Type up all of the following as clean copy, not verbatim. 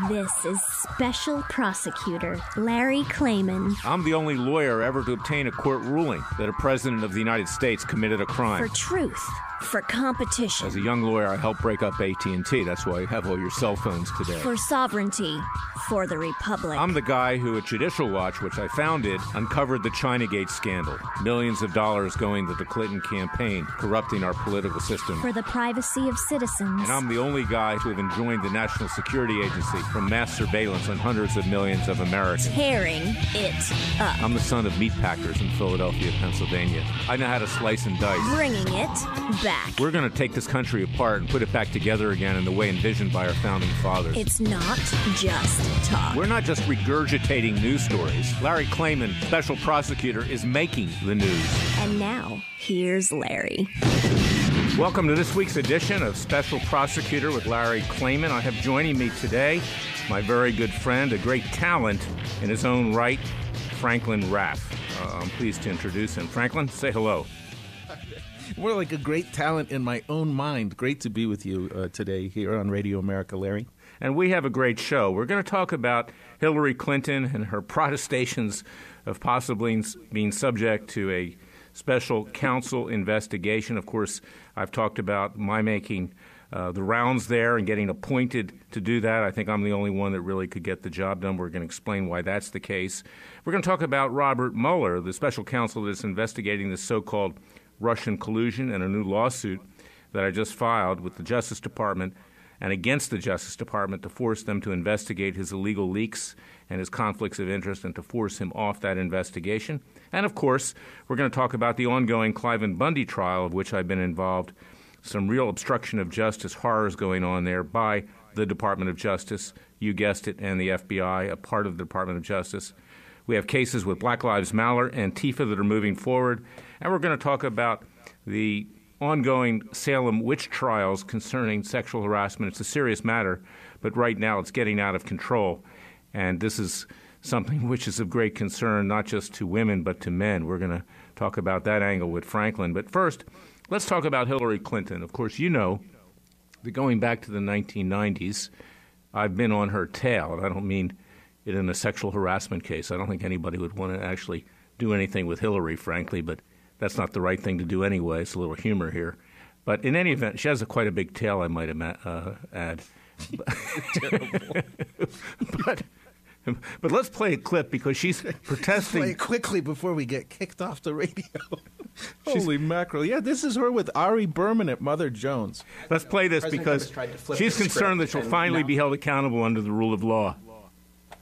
This is Special Prosecutor Larry Klayman. I'm the only lawyer ever to obtain a court ruling that a president of the United States committed a crime. For truth. For competition. As a young lawyer, I helped break up AT&T. That's why you have all your cell phones today. For sovereignty. For the Republic. I'm the guy who, at Judicial Watch, which I founded, uncovered the Chinagate scandal. Millions of dollars going to the Clinton campaign, corrupting our political system. For the privacy of citizens. And I'm the only guy to have enjoined the National Security Agency from mass surveillance on hundreds of millions of Americans. Tearing it up. I'm the son of meatpackers in Philadelphia, Pennsylvania. I know how to slice and dice. Bringing it back. We're going to take this country apart and put it back together again in the way envisioned by our founding fathers. It's not just talk. We're not just regurgitating news stories. Larry Klayman, special prosecutor, is making the news. And now, here's Larry. Welcome to this week's edition of Special Prosecutor with Larry Klayman. I have joining me today my very good friend, a great talent in his own right, Franklin Raff. I'm pleased to introduce him. Franklin, say hello. More like a great talent in my own mind. Great to be with you today here on Radio America, Larry. And we have a great show. We're going to talk about Hillary Clinton and her protestations of possibly being subject to a special counsel investigation. Of course, I've talked about my making the rounds there and getting appointed to do that. I think I'm the only one that really could get the job done. We're going to explain why that's the case. We're going to talk about Robert Mueller, the special counsel that's investigating this so-called Russian collusion, and a new lawsuit that I just filed with the Justice Department and against the Justice Department to force them to investigate his illegal leaks and his conflicts of interest and to force him off that investigation. And, of course, we're going to talk about the ongoing Klayman Bundy trial, of which I've been involved. Some real obstruction of justice horrors going on there by the Department of Justice, you guessed it, and the FBI, a part of the Department of Justice. We have cases with Black Lives Matter and Antifa that are moving forward. And we're going to talk about the ongoing Salem witch trials concerning sexual harassment. It's a serious matter, but right now it's getting out of control. And this is something which is of great concern, not just to women, but to men. We're going to talk about that angle with Franklin. But first, let's talk about Hillary Clinton. Of course, you know that going back to the 1990s, I've been on her tail. And I don't mean it in a sexual harassment case. I don't think anybody would want to actually do anything with Hillary, frankly, but that's not the right thing to do anyway. It's a little humor here. But in any event, she has quite a big tail, I might add. Terrible. But let's play a clip because she's protesting. Play it quickly before we get kicked off the radio. Holy mackerel. Yeah, this is her with Ari Berman at Mother Jones. Let's play this because she's concerned that she'll finally be held accountable under the rule of law.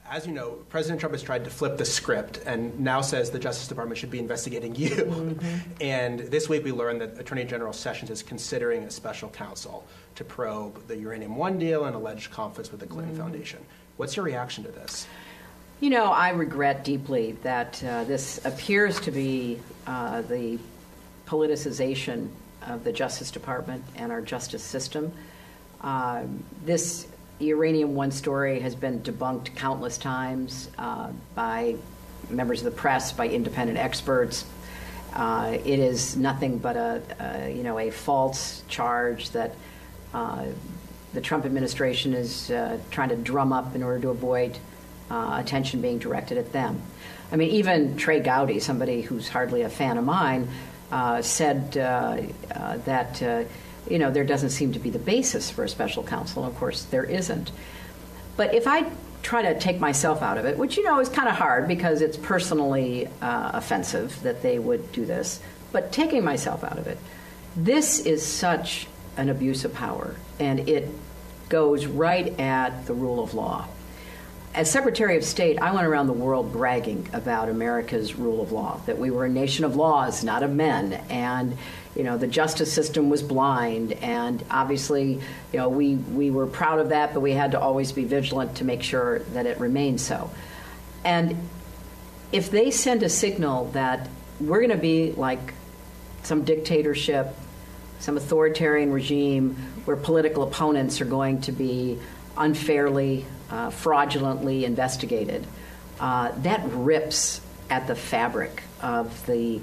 As you know, President Trump has tried to flip the script and now says the Justice Department should be investigating you. Mm-hmm. And this week we learned that Attorney General Sessions is considering a special counsel to probe the Uranium One deal and alleged conflicts with the Clinton Foundation. What's your reaction to this? You know, I regret deeply that this appears to be the politicization of the Justice Department and our justice system. This Uranium One story has been debunked countless times by members of the press, by independent experts. It is nothing but a false charge that the Trump administration is trying to drum up in order to avoid attention being directed at them. I mean, even Trey Gowdy, somebody who's hardly a fan of mine, said that there doesn't seem to be the basis for a special counsel. And of course, there isn't. But if I try to take myself out of it, which, is kind of hard because it's personally offensive that they would do this, but taking myself out of it, this is such an abuse of power, and it goes right at the rule of law. As Secretary of State, I went around the world bragging about America's rule of law, that we were a nation of laws, not of men, and the justice system was blind, and obviously, we were proud of that, but we had to always be vigilant to make sure that it remained so. And if they send a signal that we're going to be like some dictatorship, some authoritarian regime where political opponents are going to be unfairly, fraudulently investigated, that rips at the fabric of the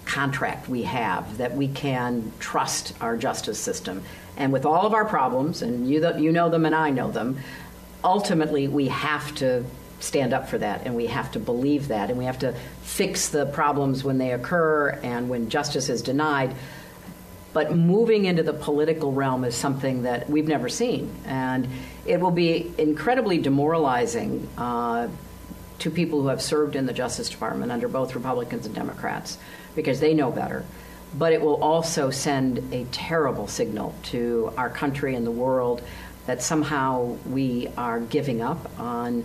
contract we have, that we can trust our justice system. And with all of our problems, and you know them and I know them, ultimately, we have to stand up for that, and we have to believe that, and we have to fix the problems when they occur and when justice is denied. But moving into the political realm is something that we've never seen, and it will be incredibly demoralizing to people who have served in the Justice Department under both Republicans and Democrats, because they know better. But it will also send a terrible signal to our country and the world that somehow we are giving up on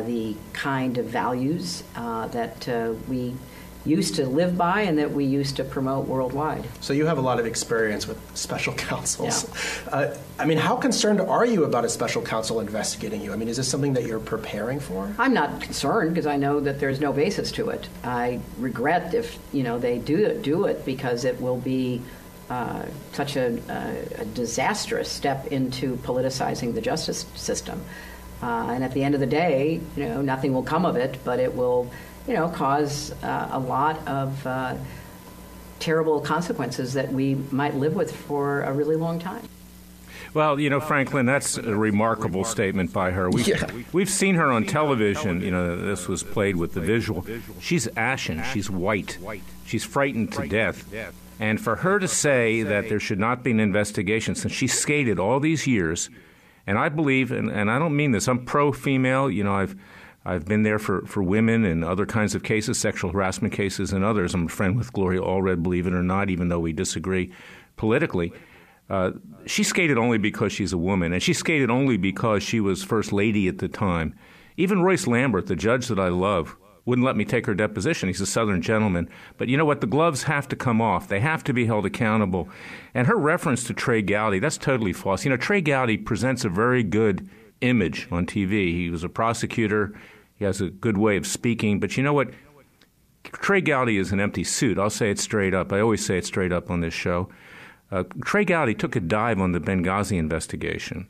the kind of values that we used to live by and that we used to promote worldwide. So you have a lot of experience with special counsels. Yeah. I mean, how concerned are you about a special counsel investigating you? I mean, is this something that you're preparing for? I'm not concerned because I know that there's no basis to it. I regret if they do it because it will be such a disastrous step into politicizing the justice system. And at the end of the day, nothing will come of it, but it will cause a lot of terrible consequences that we might live with for a really long time. Well, Franklin, that's a remarkable statement by her. We've seen her on television. This was played with the visual. She's ashen. She's white. She's frightened to death. And for her to say that there should not be an investigation, since she skated all these years, and I believe, and I don't mean this, I'm pro-female. I've been there for women and other kinds of cases, sexual harassment cases and others. I'm a friend with Gloria Allred, believe it or not, even though we disagree politically. She skated only because she's a woman, and she skated only because she was First Lady at the time. Even Royce Lambert, the judge that I love, wouldn't let me take her deposition. He's a Southern gentleman. But you know what? The gloves have to come off. They have to be held accountable. And her reference to Trey Gowdy, that's totally false. Trey Gowdy presents a very good image on TV. He was a prosecutor. He has a good way of speaking. But you know what? Trey Gowdy is an empty suit. I'll say it straight up. I always say it straight up on this show. Trey Gowdy took a dive on the Benghazi investigation.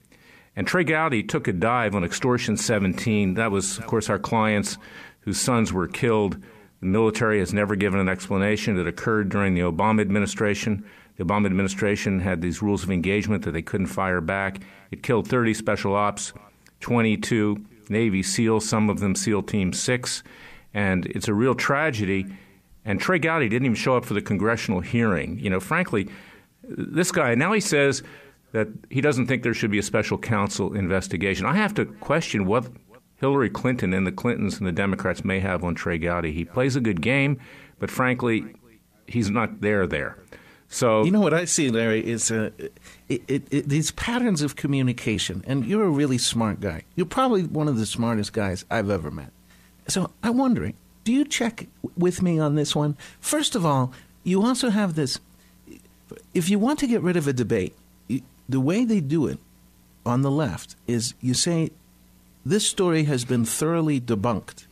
And Trey Gowdy took a dive on Extortion 17. That was, of course, our clients whose sons were killed. The military has never given an explanation. It occurred during the Obama administration. The Obama administration had these rules of engagement that they couldn't fire back. It killed 30 special ops, 22 Navy SEALs, some of them SEAL Team 6. And it's a real tragedy. And Trey Gowdy didn't even show up for the congressional hearing. Frankly, this guy, now he says that he doesn't think there should be a special counsel investigation. I have to question what Hillary Clinton and the Clintons and the Democrats may have on Trey Gowdy. He plays a good game, but frankly, he's not there. So you know what I see, Larry, is these patterns of communication. And you're a really smart guy. You're probably one of the smartest guys I've ever met. So I'm wondering, do you check with me on this one? First of all, you also have this. If you want to get rid of a debate, the way they do it on the left is you say, this story has been thoroughly debunked.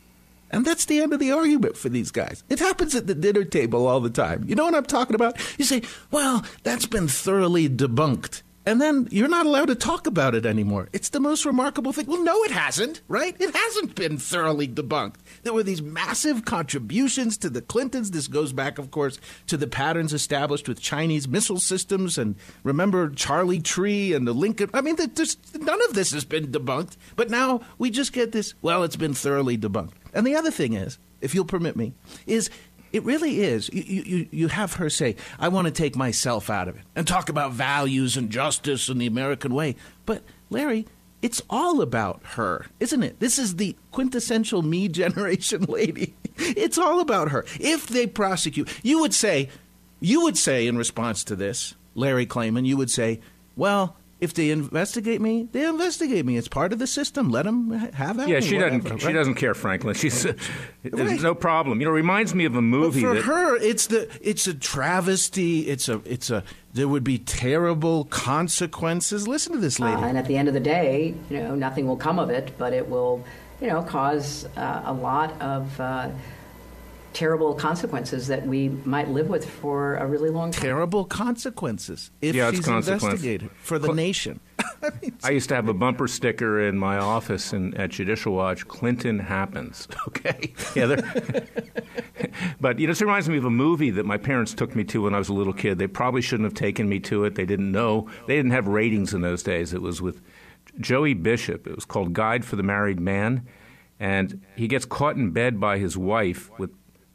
And that's the end of the argument for these guys. It happens at the dinner table all the time. You know what I'm talking about? You say, well, that's been thoroughly debunked. And then you're not allowed to talk about it anymore. It's the most remarkable thing. Well, no, it hasn't, right? It hasn't been thoroughly debunked. There were these massive contributions to the Clintons. This goes back, of course, to the patterns established with Chinese missile systems. And remember Charlie Tree and the Lincoln. I mean, none of this has been debunked. But now we just get this, well, it's been thoroughly debunked. And the other thing is, if you'll permit me, is it really is. You have her say, I want to take myself out of it and talk about values and justice and the American way. But, Larry, it's all about her, isn't it? This is the quintessential me generation lady. It's all about her. If they prosecute, you would say in response to this, Larry Klayman, you would say, well, if they investigate me, they investigate me. It's part of the system. Let them have that. Yeah, she doesn't care, Franklin. She's there's no problem. It reminds me of a movie. But for her, it's a travesty. There would be terrible consequences. Listen to this lady. And at the end of the day, nothing will come of it, but it will, cause a lot of terrible consequences that we might live with for a really long time. Terrible consequences if she's investigated for the nation. I used to have a bumper sticker in my office at Judicial Watch, Clinton happens. Okay. Yeah, but this reminds me of a movie that my parents took me to when I was a little kid. They probably shouldn't have taken me to it. They didn't know. They didn't have ratings in those days. It was with Joey Bishop. It was called Guide for the Married Man. And he gets caught in bed by his wife.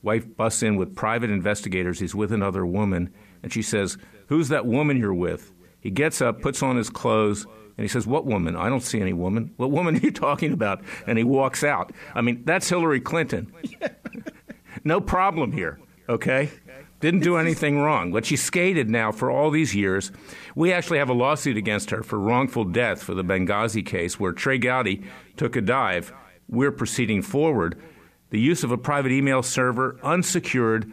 Wife busts in with private investigators. He's with another woman. And she says, "Who's that woman you're with?" He gets up, puts on his clothes, and he says, "What woman? I don't see any woman. What woman are you talking about?" And he walks out. I mean, that's Hillary Clinton. No problem here, okay? Didn't do anything wrong. But she skated now for all these years. We actually have a lawsuit against her for wrongful death for the Benghazi case where Trey Gowdy took a dive. We're proceeding forward. The use of a private email server, unsecured,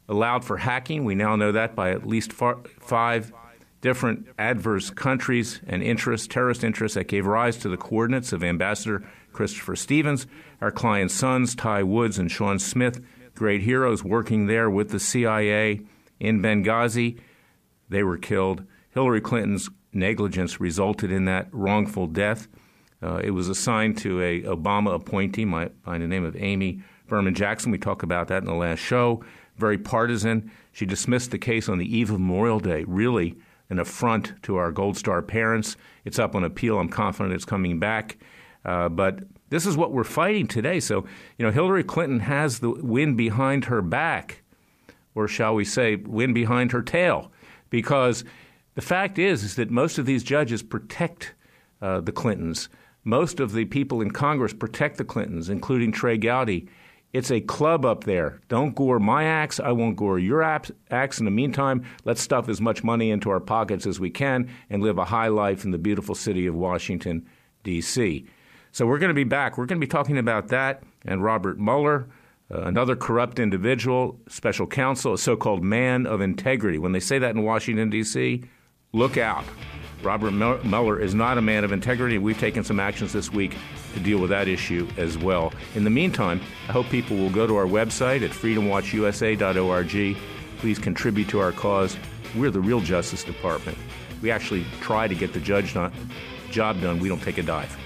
allowed for hacking. We now know that by at least 5 different adverse countries and interests, terrorist interests that gave rise to the coordinates of Ambassador Christopher Stevens, our client's sons, Ty Woods and Sean Smith, great heroes working there with the CIA in Benghazi. They were killed. Hillary Clinton's negligence resulted in that wrongful death. It was assigned to a Obama appointee by the name of Amy Berman Jackson. We talked about that in the last show. Very partisan. She dismissed the case on the eve of Memorial Day. Really an affront to our Gold Star parents. It's up on appeal. I'm confident it's coming back. But this is what we're fighting today. So, Hillary Clinton has the wind behind her back, or shall we say wind behind her tail, because the fact is that most of these judges protect the Clintons. Most of the people in Congress protect the Clintons, including Trey Gowdy. It's a club up there. Don't gore my axe. I won't gore your axe. In the meantime, let's stuff as much money into our pockets as we can and live a high life in the beautiful city of Washington, D.C. So we're going to be back. We're going to be talking about that and Robert Mueller, another corrupt individual, special counsel, a so-called man of integrity. When they say that in Washington, D.C., look out. Robert Mueller is not a man of integrity. We've taken some actions this week to deal with that issue as well. In the meantime, I hope people will go to our website at freedomwatchusa.org. Please contribute to our cause. We're the real Justice Department. We actually try to get the job done. We don't take a dive.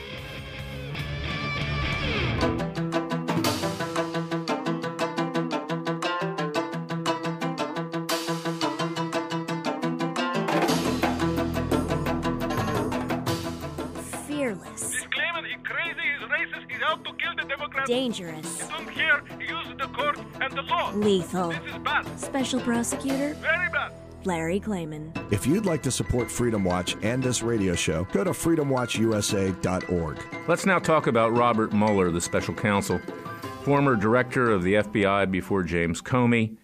Dangerous. You don't hear, use the court and the law. Lethal. This is bad. Special Prosecutor Very bad. Larry Klayman. If you'd like to support Freedom Watch and this radio show, go to freedomwatchusa.org. Let's now talk about Robert Mueller, the special counsel, former director of the FBI before James Comey,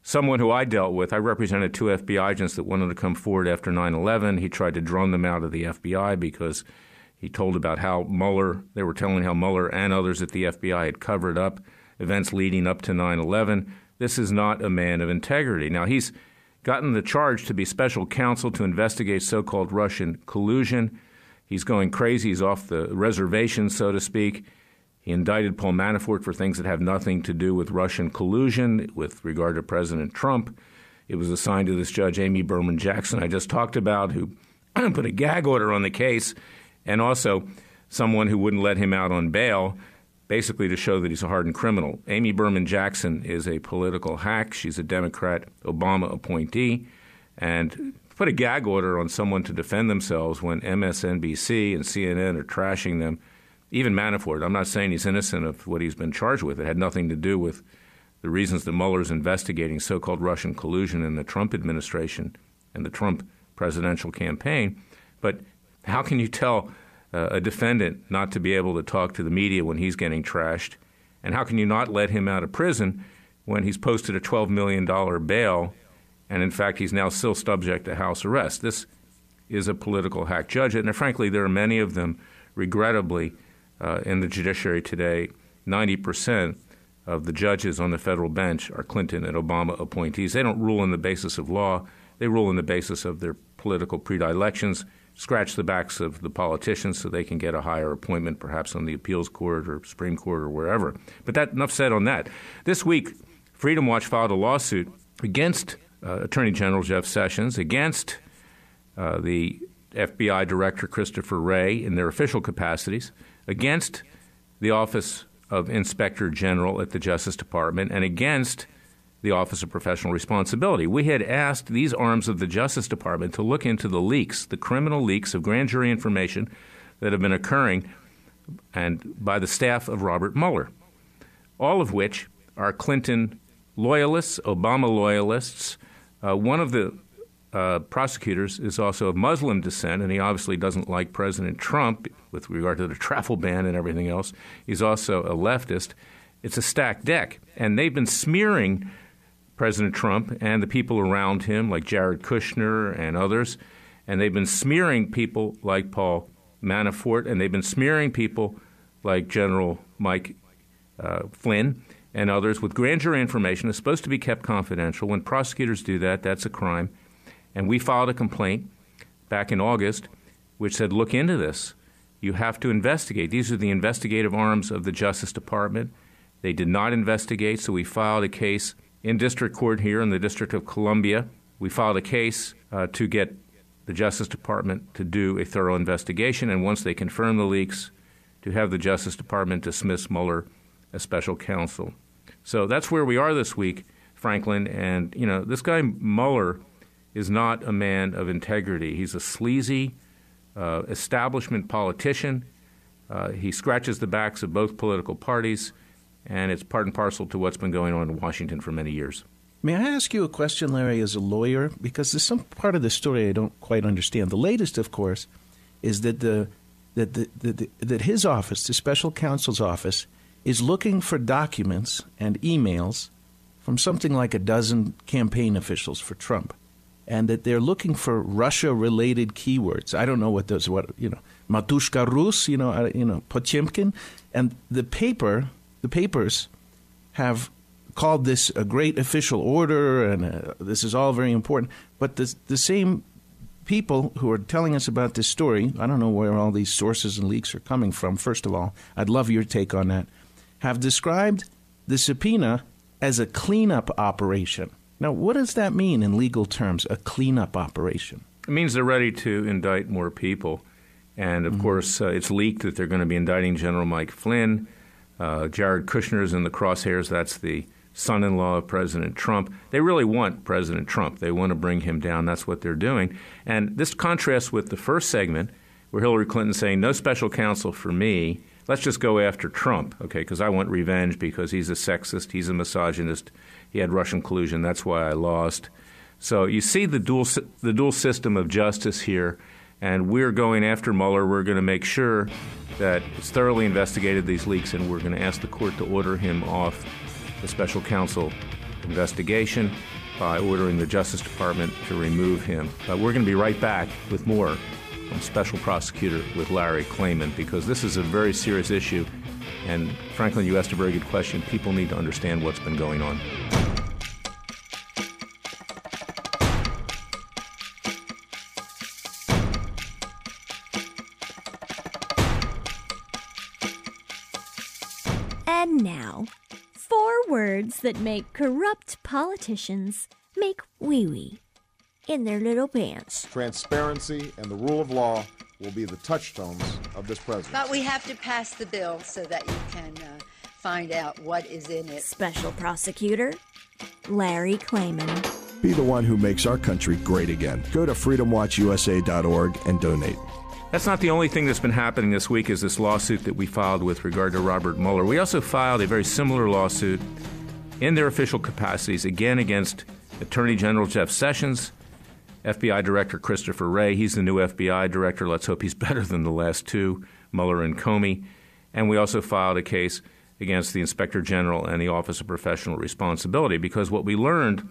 someone who I dealt with. I represented 2 FBI agents that wanted to come forward after 9/11. He tried to drum them out of the FBI because he told about how they were telling how Mueller and others at the FBI had covered up events leading up to 9/11. This is not a man of integrity. Now, he's gotten the charge to be special counsel to investigate so-called Russian collusion. He's going crazy. He's off the reservation, so to speak. He indicted Paul Manafort for things that have nothing to do with Russian collusion with regard to President Trump. It was assigned to this judge, Amy Berman Jackson, I just talked about, who put a gag order on the case, and also someone who wouldn't let him out on bail, basically to show that he's a hardened criminal. Amy Berman Jackson is a political hack. She's a Democrat Obama appointee, and put a gag order on someone to defend themselves when MSNBC and CNN are trashing them. Even Manafort, I'm not saying he's innocent of what he's been charged with. It had nothing to do with the reasons that Mueller's investigating so-called Russian collusion in the Trump administration and the Trump presidential campaign. But how can you tell a defendant not to be able to talk to the media when he's getting trashed? And how can you not let him out of prison when he's posted a $12 million bail and, in fact, he's now still subject to house arrest? This is a political hack judge. And, frankly, there are many of them, regrettably, in the judiciary today. 90% of the judges on the federal bench are Clinton and Obama appointees. They don't rule on the basis of law. They rule on the basis of their political predilections, scratch the backs of the politicians so they can get a higher appointment, perhaps on the appeals court or Supreme Court or wherever. But enough said on that. This week, Freedom Watch filed a lawsuit against Attorney General Jeff Sessions, against the FBI Director Christopher Wray in their official capacities, against the Office of Inspector General at the Justice Department, and against the Office of Professional Responsibility. We had asked these arms of the Justice Department to look into the leaks, the criminal leaks of grand jury information that have been occurring and by the staff of Robert Mueller, all of which are Clinton loyalists, Obama loyalists. One of the prosecutors is also of Muslim descent, and he obviously doesn't like President Trump with regard to the travel ban and everything else. He's also a leftist. It's a stacked deck, and they've been smearing President Trump and the people around him, like Jared Kushner and others, and they've been smearing people like Paul Manafort, and they've been smearing people like General Mike Flynn and others with grand jury information that's supposed to be kept confidential. When prosecutors do that, that's a crime. And we filed a complaint back in August which said, look into this. You have to investigate. These are the investigative arms of the Justice Department. They did not investigate, so we filed a case in district court here in the District of Columbia. We filed a case to get the Justice Department to do a thorough investigation, and once they confirm the leaks, to have the Justice Department dismiss Mueller as special counsel. So that's where we are this week, Franklin. And, you know, this guy Mueller is not a man of integrity. He's a sleazy establishment politician. He scratches the backs of both political parties, and it's part and parcel to what's been going on in Washington for many years. May I ask you a question, Larry, as a lawyer? Because there's some part of the story I don't quite understand. The latest, of course, is that that his office, the special counsel's office, is looking for documents and emails from something like a dozen campaign officials for Trump, and that they're looking for Russia-related keywords. I don't know what those, Matushka Rus, Potemkin, and the papers have called this a great official order, and this is all very important. But the same people who are telling us about this story, I don't know where all these sources and leaks are coming from. First of all, I'd love your take on that. Have described the subpoena as a cleanup operation. Now, what does that mean in legal terms, a cleanup operation? It means they're ready to indict more people. And, of course, it's leaked that they're going to be indicting General Mike Flynn. Jared Kushner's in the crosshairs. That's the son-in-law of President Trump. They really want President Trump. They want to bring him down. That's what they're doing. And this contrasts with the first segment where Hillary Clinton's saying, no special counsel for me. Let's just go after Trump, okay, because I want revenge because he's a sexist, he's a misogynist, he had Russian collusion, that's why I lost. So you see the dual system of justice here, and we're going after Mueller. We're going to make sure that it's thoroughly investigated, these leaks, and we're going to ask the court to order him off the special counsel investigation by ordering the Justice Department to remove him. We're going to be right back with more from Special Prosecutor with Larry Klayman, because this is a very serious issue. And Franklin, you asked a very good question. People need to understand what's been going on. And now, 4 words that make corrupt politicians make wee-wee in their little pants. Transparency and the rule of law will be the touchstones of this presidency. But we have to pass the bill so that you can find out what is in it. Special Prosecutor Larry Klayman. Be the one who makes our country great again. Go to freedomwatchusa.org and donate. That's not the only thing that's been happening this week is this lawsuit that we filed with regard to Robert Mueller. We also filed a very similar lawsuit in their official capacities, again against Attorney General Jeff Sessions, FBI Director Christopher Wray. He's the new FBI Director. Let's hope he's better than the last two, Mueller and Comey. And we also filed a case against the Inspector General and the Office of Professional Responsibility, because what we learned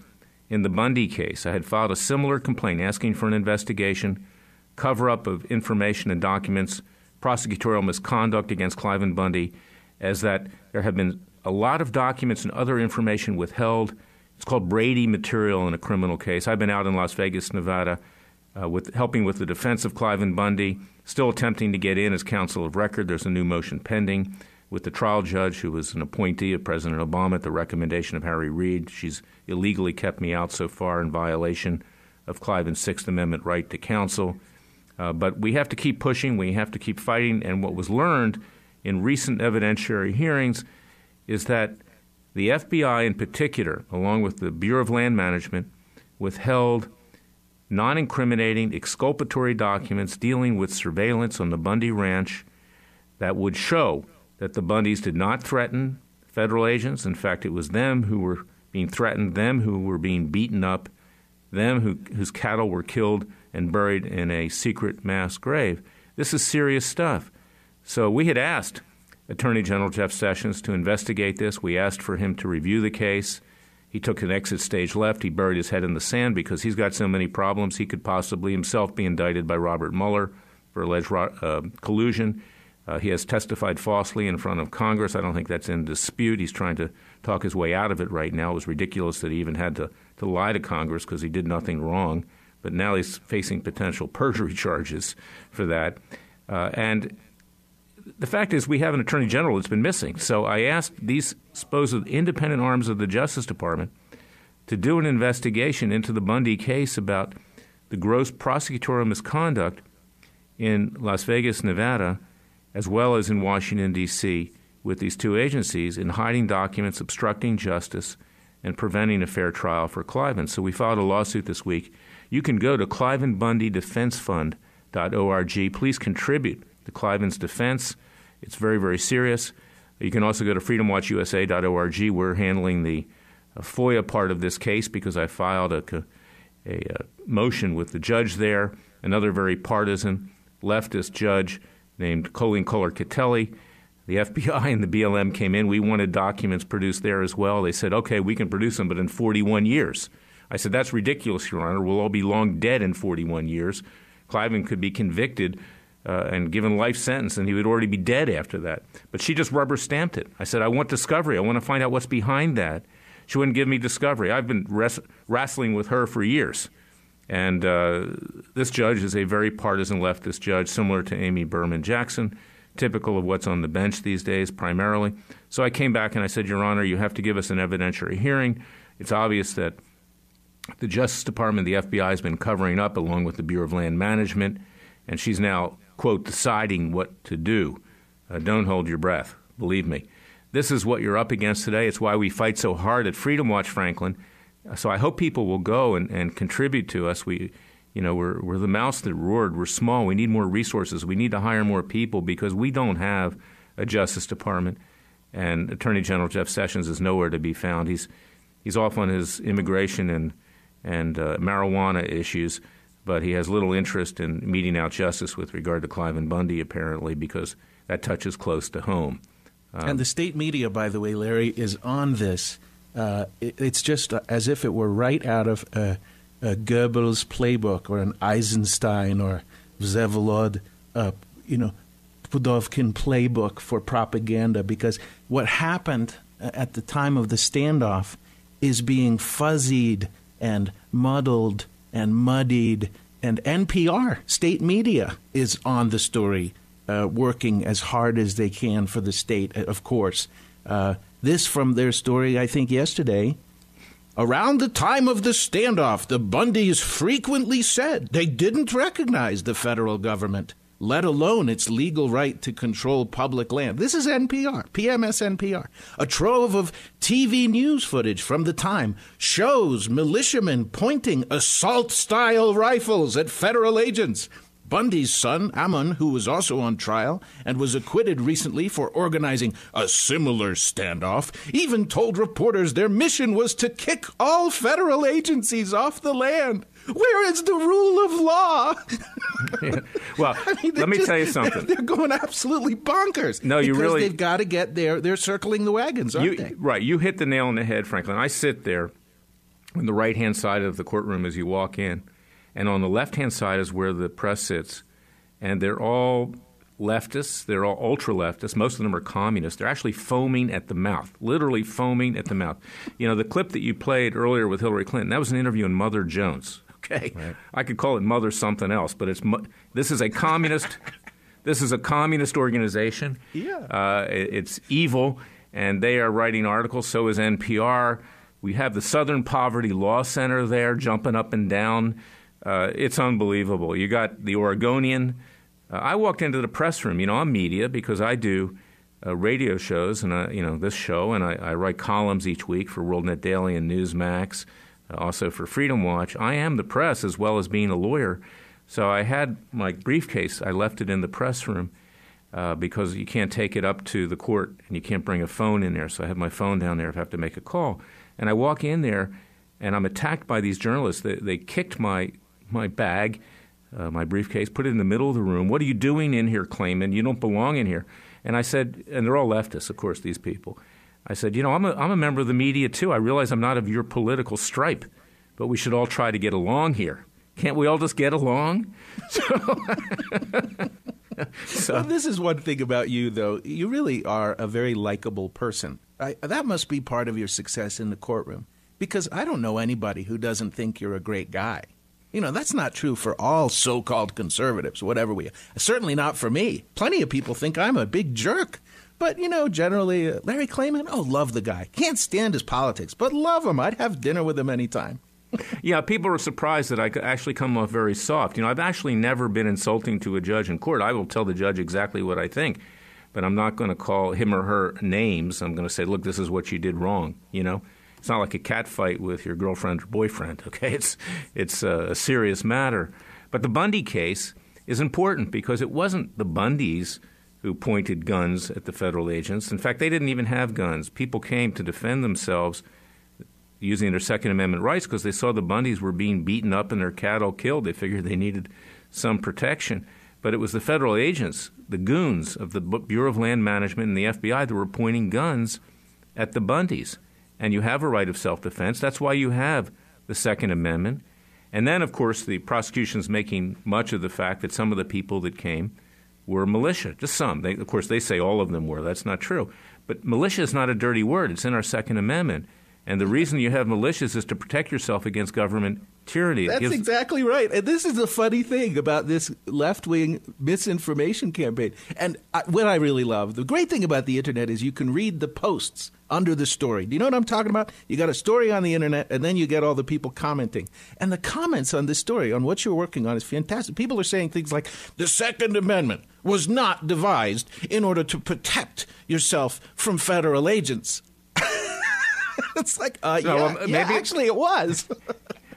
in the Bundy case, I had filed a similar complaint asking for an investigation, cover-up of information and documents, prosecutorial misconduct against Klayman Bundy, as that there have been a lot of documents and other information withheld. It's called Brady material in a criminal case. I've been out in Las Vegas, Nevada, helping with the defense of Klayman Bundy, still attempting to get in as counsel of record. There's a new motion pending with the trial judge, who was an appointee of President Obama at the recommendation of Harry Reid. She's illegally kept me out so far in violation of Klayman's Sixth Amendment right to counsel. But we have to keep pushing. We have to keep fighting. And what was learned in recent evidentiary hearings is that the FBI in particular, along with the Bureau of Land Management, withheld non-incriminating exculpatory documents dealing with surveillance on the Bundy ranch that would show that the Bundys did not threaten federal agents. In fact, it was them who were being threatened, them who were being beaten up, them whose cattle were killed and buried in a secret mass grave. This is serious stuff. So we had asked Attorney General Jeff Sessions to investigate this. We asked for him to review the case. He took an exit stage left. He buried his head in the sand because he's got so many problems. He could possibly himself be indicted by Robert Mueller for alleged collusion. He has testified falsely in front of Congress. I don't think that's in dispute. He's trying to talk his way out of it right now. It was ridiculous that he even had to lie to Congress because he did nothing wrong. But now he's facing potential perjury charges for that. And the fact is we have an attorney general that's been missing. So I asked these supposed independent arms of the Justice Department to do an investigation into the Bundy case about the gross prosecutorial misconduct in Las Vegas, Nevada, as well as in Washington, D.C., with these two agencies in hiding documents, obstructing justice, and preventing a fair trial for Klayman. So we filed a lawsuit this week. You can go to KlaymanBundyDefenseFund.org. Please contribute to Klayman's defense. It's very, very serious. You can also go to FreedomWatchUSA.org. We're handling the FOIA part of this case because I filed a motion with the judge there, another very partisan leftist judge named Colleen Kohler-Catelli. The FBI and the BLM came in. We wanted documents produced there as well. They said, okay, we can produce them, but in 41 years. I said, that's ridiculous, Your Honor. We'll all be long dead in 41 years. Klayman could be convicted and given life sentence, and he would already be dead after that. But she just rubber stamped it. I said, I want discovery. I want to find out what's behind that. She wouldn't give me discovery. I've been wrestling with her for years. And this judge is a very partisan leftist judge, similar to Amy Berman Jackson, typical of what's on the bench these days primarily. So I came back and I said, Your Honor, you have to give us an evidentiary hearing. It's obvious that the Justice Department, the FBI, has been covering up along with the Bureau of Land Management, and she's now, quote, deciding what to do. Don't hold your breath, believe me. This is what you're up against today. It's why we fight so hard at Freedom Watch, Franklin. So I hope people will go and contribute to us. We're the mouse that roared. We're small. We need more resources. We need to hire more people because we don't have a Justice Department. And Attorney General Jeff Sessions is nowhere to be found. He's off on his immigration and marijuana issues, but he has little interest in meting out justice with regard to Klayman Bundy, apparently, because that touches close to home. And the state media, by the way, Larry, is on this. It's just as if it were right out of a Goebbels playbook or an Eisenstein or Vsevolod, Pudovkin playbook for propaganda, because what happened at the time of the standoff is being fuzzied and muddled and muddied, and NPR, state media, is on the story, working as hard as they can for the state, of course. This from their story, I think, yesterday. Around the time of the standoff, the Bundys frequently said they didn't recognize the federal government, let alone its legal right to control public land. This is NPR, PMS NPR. A trove of TV news footage from the time shows militiamen pointing assault-style rifles at federal agents. Bundy's son, Ammon, who was also on trial and was acquitted recently for organizing a similar standoff, even told reporters their mission was to kick all federal agencies off the land. Where is the rule of law? Yeah. Well, let me tell you something. They're going absolutely bonkers. No, you really... They've got to get there. They're circling the wagons, aren't they? Right. You hit the nail on the head, Franklin. I sit there on the right-hand side of the courtroom as you walk in, and on the left-hand side is where the press sits, and they're all leftists. They're all ultra-leftists. Most of them are communists. They're actually foaming at the mouth, literally foaming at the mouth. You know, the clip that you played earlier with Hillary Clinton, that was an interview in Mother Jones. Okay, right. I could call it Mother something else, but this is a communist. This is a communist organization. Yeah, it's evil, and they are writing articles. So is NPR. We have the Southern Poverty Law Center there, jumping up and down. It's unbelievable. You got the Oregonian. I walked into the press room. You know, I'm media because I do radio shows and this show, and I write columns each week for WorldNet Daily and Newsmax. also for Freedom Watch. I am the press as well as being a lawyer. So I had my briefcase. I left it in the press room because you can't take it up to the court and you can't bring a phone in there. So I have my phone down there if I have to make a call. And I walk in there and I'm attacked by these journalists. They kicked my bag, my briefcase, put it in the middle of the room. What are you doing in here, Klayman? You don't belong in here. And I said, and they're all leftists, of course, these people. I said, I'm a member of the media, too. I realize I'm not of your political stripe, but we should all try to get along here. Can't we all just get along? Well, this is one thing about you, though. You really are a very likable person. That must be part of your success in the courtroom, because I don't know anybody who doesn't think you're a great guy. That's not true for all so-called conservatives, whatever we are. Certainly not for me. Plenty of people think I'm a big jerk. But, generally, Larry Klayman, love the guy. Can't stand his politics, but love him. I'd have dinner with him anytime. Yeah, people are surprised that I actually come off very soft. I've actually never been insulting to a judge in court. I will tell the judge exactly what I think, but I'm not going to call him or her names. I'm going to say, look, this is what you did wrong, It's not like a cat fight with your girlfriend or boyfriend, okay? It's a serious matter. But the Bundy case is important because it wasn't the Bundys who pointed guns at the federal agents. In fact, they didn't even have guns. People came to defend themselves using their Second Amendment rights because they saw the Bundys were being beaten up and their cattle killed. They figured they needed some protection. But it was the federal agents, the goons of the Bureau of Land Management and the FBI that were pointing guns at the Bundys. And you have a right of self-defense. That's why you have the Second Amendment. And then, of course, the prosecution's making much of the fact that some of the people that came were militia, just some. Of course, they say all of them were. That's not true. But militia is not a dirty word. It's in our Second Amendment. And the reason you have militias is to protect yourself against government tyranny. That's exactly right. And this is the funny thing about this left-wing misinformation campaign. And what I really love, the great thing about the Internet is you can read the posts under the story. Do you know what I'm talking about? You got a story on the Internet, and then you get all the people commenting. And the comments on this story, on what you're working on, is fantastic. People are saying things like, the Second Amendment was not devised in order to protect yourself from federal agents. It's like, maybe actually it was.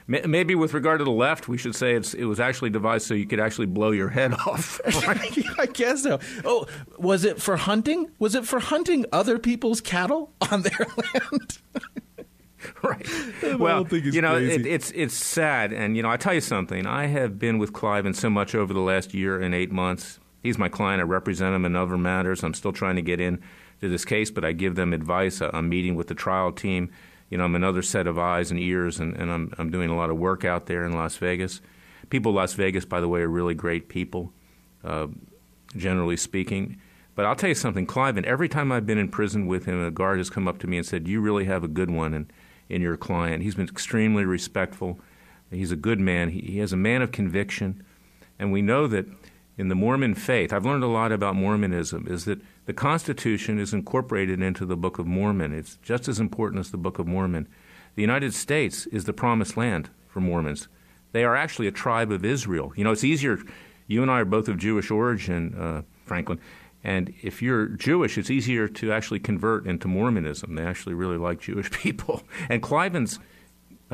Maybe with regard to the left, we should say it was actually devised so you could actually blow your head off. Right? I guess so. Oh, was it for hunting? Was it for hunting other people's cattle on their land? Right. Well, it's sad. And, I tell you something. I have been with Klayman so much over the last year and 8 months. He's my client. I represent him in other matters. I'm still trying to get in to this case, but I give them advice. I'm meeting with the trial team. I'm another set of eyes and ears, and I'm doing a lot of work out there in Las Vegas. People in Las Vegas, by the way, are really great people, generally speaking. But I'll tell you something, Klayman, every time I've been in prison with him, a guard has come up to me and said, you really have a good one in your client. He's been extremely respectful. He's a good man. He has a man of conviction. And we know that in the Mormon faith, I've learned a lot about Mormonism, is that the Constitution is incorporated into the Book of Mormon. It's just as important as the Book of Mormon. The United States is the promised land for Mormons. They are actually a tribe of Israel. It's easier. You and I are both of Jewish origin, Franklin. And if you're Jewish, it's easier to actually convert into Mormonism. They actually really like Jewish people. And Klayman's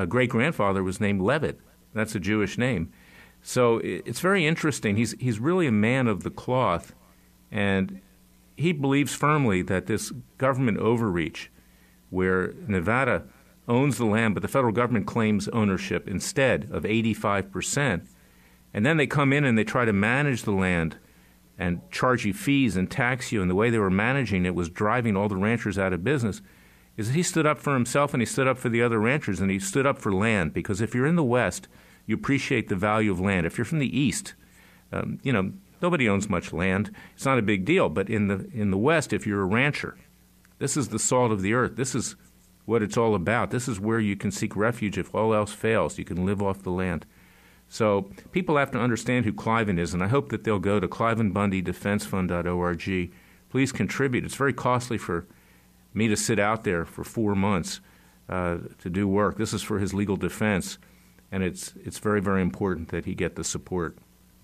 great-grandfather was named Levitt. That's a Jewish name. So it's very interesting. He's really a man of the cloth, and he believes firmly that this government overreach, where Nevada owns the land, but the federal government claims ownership instead of 85%, and then they come in and they try to manage the land and charge you fees and tax you, and the way they were managing it was driving all the ranchers out of business, is that he stood up for himself and he stood up for the other ranchers, and he stood up for land, because if you're in the West, you appreciate the value of land. If you're from the East, nobody owns much land. It's not a big deal. But in the West, if you're a rancher, this is the salt of the earth. This is what it's all about. This is where you can seek refuge if all else fails. You can live off the land. So people have to understand who Klayman is, and I hope that they'll go to KlaymanBundyDefenseFund.org. Please contribute. It's very costly for me to sit out there for 4 months to do work. This is for his legal defense. And it's very, very important that he get the support,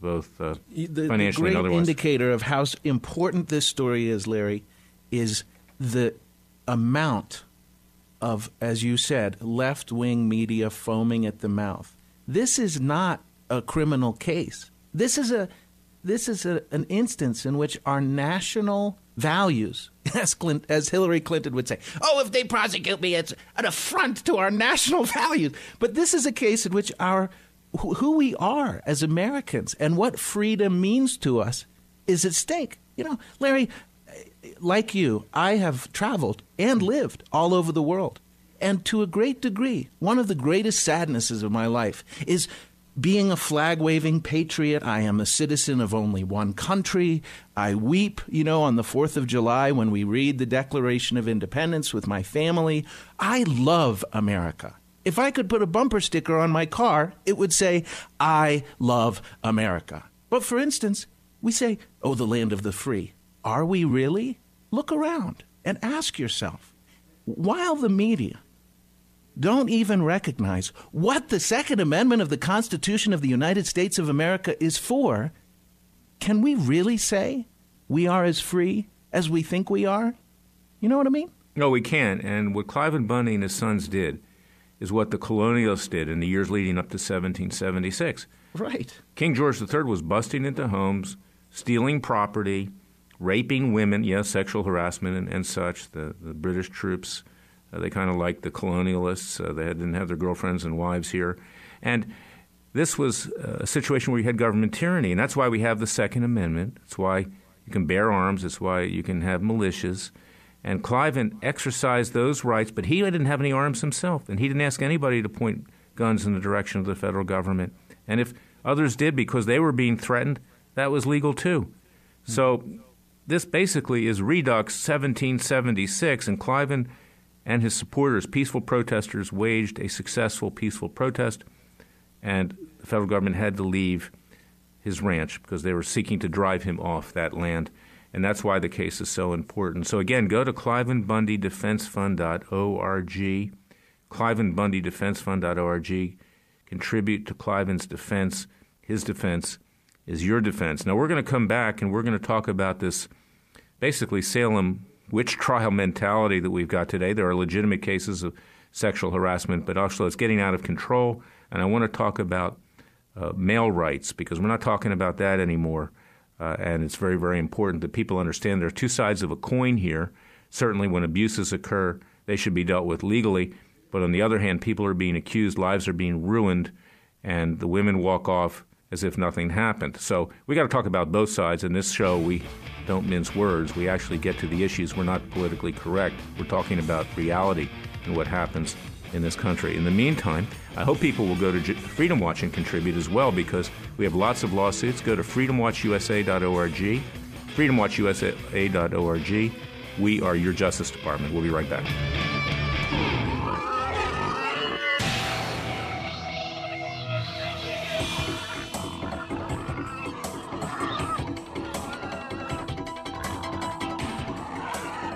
both financially and otherwise. The great indicator of how important this story is, Larry, is the amount of, as you said, left-wing media foaming at the mouth. This is not a criminal case. This is an instance in which our national values, as Hillary Clinton would say, oh, if they prosecute me, it's an affront to our national values. But this is a case in which who we are as Americans and what freedom means to us is at stake. You know, Larry, like you, I have traveled and lived all over the world. And to a great degree, one of the greatest sadnesses of my life is being a flag-waving patriot. I am a citizen of only one country. I weep, on the 4th of July when we read the Declaration of Independence with my family. I love America. If I could put a bumper sticker on my car, it would say, I love America. But for instance, we say, oh, the land of the free. Are we really? Look around and ask yourself, while the media don't even recognize what the Second Amendment of the Constitution of the United States of America is for, can we really say we are as free as we think we are? You know what I mean? No, we can. And what Klayman Bundy and his sons did is what the colonialists did in the years leading up to 1776. Right. King George III was busting into homes, stealing property, raping women, yes, sexual harassment and such. The British troops, they kind of liked the colonialists. They didn't have their girlfriends and wives here. And this was a situation where you had government tyranny, and that's why we have the Second Amendment. It's why you can bear arms. It's why you can have militias. And Klayman exercised those rights, but he didn't have any arms himself, and he didn't ask anybody to point guns in the direction of the federal government. And if others did because they were being threatened, that was legal too. So this basically is Redux 1776, and Klayman and his supporters, peaceful protesters, waged a successful peaceful protest, and the federal government had to leave his ranch because they were seeking to drive him off that land. And that's why the case is so important. So again, go to KlaymanBundyDefenseFund.org, KlaymanBundyDefenseFund.org. Contribute to Klayman's defense. His defense is your defense. Now we're going to come back and we're going to talk about this basically Salem witch trial mentality that we've got today. There are legitimate cases of sexual harassment, but also it's getting out of control. And I want to talk about male rights because we're not talking about that anymore. And it's very, very important that people understand there are two sides of a coin here. Certainly when abuses occur, they should be dealt with legally. But on the other hand, people are being accused, lives are being ruined, and the women walk off as if nothing happened. So we got to talk about both sides. In this show, we don't mince words. We actually get to the issues. We're not politically correct. We're talking about reality and what happens in this country. In the meantime, I hope people will go to Freedom Watch and contribute as well because we have lots of lawsuits. Go to freedomwatchusa.org, freedomwatchusa.org. We are your Justice Department. We'll be right back.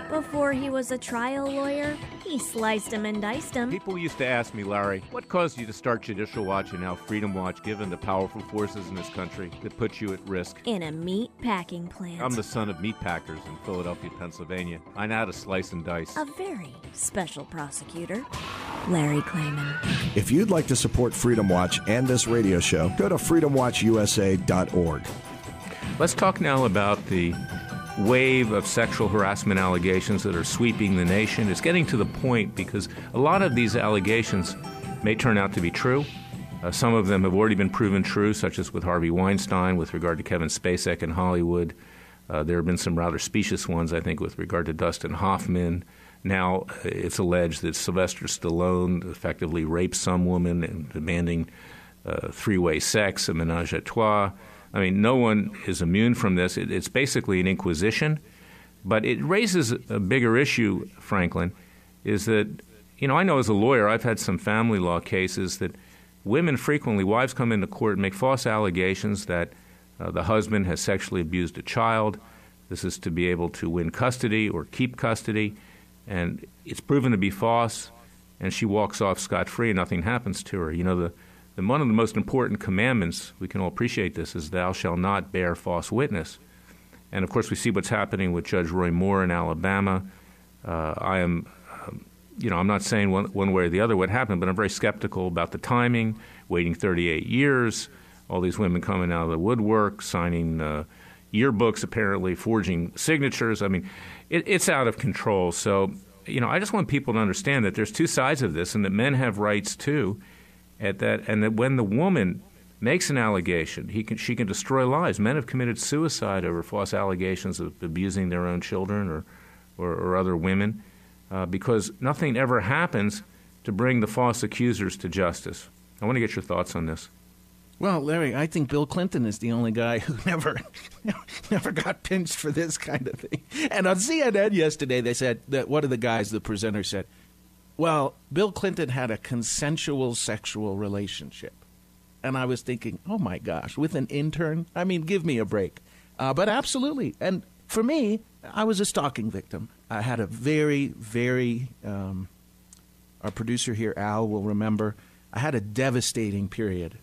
Before he was a trial lawyer, he sliced him and diced him. People used to ask me, Larry, what caused you to start Judicial Watch and now Freedom Watch, given the powerful forces in this country that put you at risk? In a meat packing plant. I'm the son of meat packers in Philadelphia, Pennsylvania. I know how to slice and dice. A very special prosecutor, Larry Klayman. If you'd like to support Freedom Watch and this radio show, go to freedomwatchusa.org. Let's talk now about the wave of sexual harassment allegations that are sweeping the nation. It's getting to the point because a lot of these allegations may turn out to be true. Some of them have already been proven true, such as with Harvey Weinstein, with regard to Kevin Spacek in Hollywood. There have been some rather specious ones, I think, with regard to Dustin Hoffman. Now it's alleged that Sylvester Stallone effectively raped some woman and demanding three-way sex, a menage a trois. I mean, no one is immune from this. It's basically an inquisition. But it raises a bigger issue, Franklin, is that, I know as a lawyer, I've had some family law cases that women frequently, wives come into court and make false allegations that the husband has sexually abused a child. This is to be able to win custody or keep custody. And it's proven to be false, and she walks off scot-free and nothing happens to her. One of the most important commandments, we can all appreciate this, is thou shalt not bear false witness. And, of course, we see what's happening with Judge Roy Moore in Alabama. I am I'm not saying one way or the other what happened, but I'm very skeptical about the timing, waiting 38 years, all these women coming out of the woodwork, signing yearbooks, apparently forging signatures. I mean, it's out of control. So, I just want people to understand that there's two sides of this and that men have rights too, and that when the woman makes an allegation, she can destroy lives. Men have committed suicide over false allegations of abusing their own children or other women because nothing ever happens to bring the false accusers to justice. I want to get your thoughts on this. Well, Larry, I think Bill Clinton is the only guy who never got pinched for this kind of thing. And on CNN yesterday, they said that one of the guys, the presenter, said, well, Bill Clinton had a consensual sexual relationship. And I was thinking, oh, my gosh, with an intern? I mean, give me a break. But absolutely. And for me, I was a stalking victim. I had a very, our producer here, Al, will remember, I had a devastating period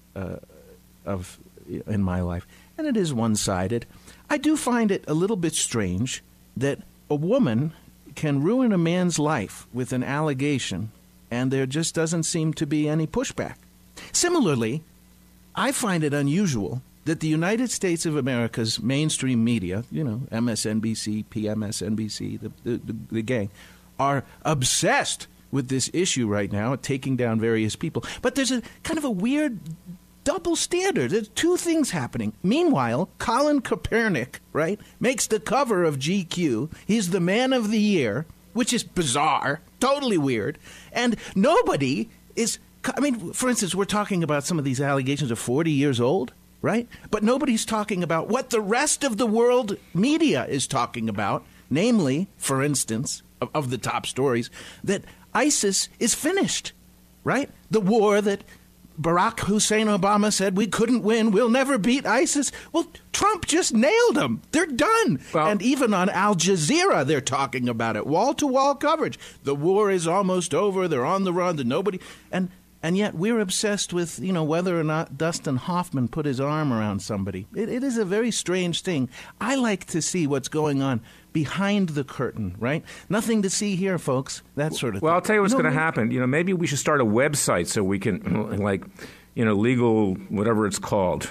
in my life. And it is one-sided. I do find it a little bit strange that a woman can ruin a man's life with an allegation, and there just doesn't seem to be any pushback. Similarly, I find it unusual that the United States of America's mainstream media, MSNBC, PMSNBC, the gang, are obsessed with this issue right now, taking down various people. But there's a kind of a weird double standard. There's two things happening. Meanwhile, Colin Kaepernick, right, makes the cover of GQ. He's the man of the year, which is bizarre, totally weird. And nobody is... I mean, for instance, we're talking about some of these allegations of 40 years old, right? But nobody's talking about what the rest of the world media is talking about, namely, for instance, of the top stories, that ISIS is finished, right? The war that Barack Hussein Obama said we couldn't win, we'll never beat ISIS. Well, Trump just nailed them. They're done. Well, and even on Al Jazeera, they're talking about it. Wall-to-wall coverage. The war is almost over. They're on the run. Nobody... And yet we're obsessed with, whether or not Dustin Hoffman put his arm around somebody. It is a very strange thing. I like to see what's going on behind the curtain, right? Nothing to see here, folks. That sort of thing. Well, I'll tell you what's going to happen. Maybe we should start a website so we can, legal, whatever it's called,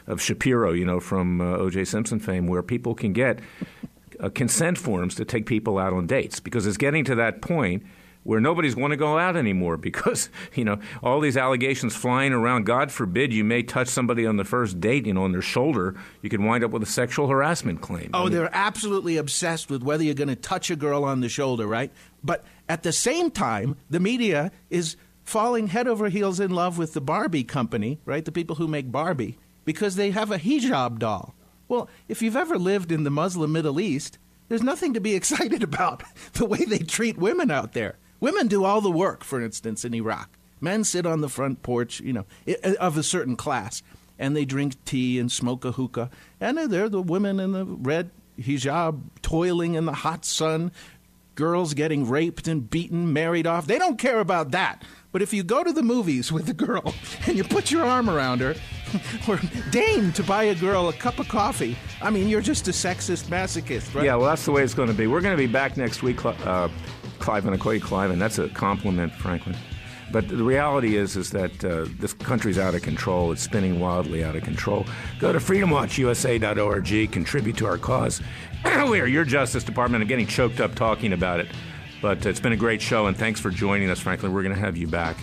of Shapiro, from O.J. Simpson fame, where people can get consent forms to take people out on dates. Because it's getting to that point where nobody's going to go out anymore because, all these allegations flying around. God forbid you may touch somebody on the first date, on their shoulder. You could wind up with a sexual harassment claim. Oh, they're absolutely obsessed with whether you're going to touch a girl on the shoulder, right? But at the same time, the media is falling head over heels in love with the Barbie company, right? The people who make Barbie, because they have a hijab doll. Well, if you've ever lived in the Muslim Middle East, there's nothing to be excited about the way they treat women out there. Women do all the work, for instance, in Iraq. Men sit on the front porch, of a certain class, and they drink tea and smoke a hookah. And they're the women in the red hijab toiling in the hot sun, girls getting raped and beaten, married off. They don't care about that. But if you go to the movies with a girl and you put your arm around her or deign to buy a girl a cup of coffee, I mean, you're just a sexist masochist, right? Yeah, well, that's the way it's going to be. We're going to be back next week, Clive, and I call you Clive, and that's a compliment, Franklin. But the reality is that this country's out of control. It's spinning wildly out of control. Go to freedomwatchusa.org, contribute to our cause. We are your Justice Department. I'm getting choked up talking about it. But it's been a great show, and thanks for joining us, Franklin. We're going to have you back.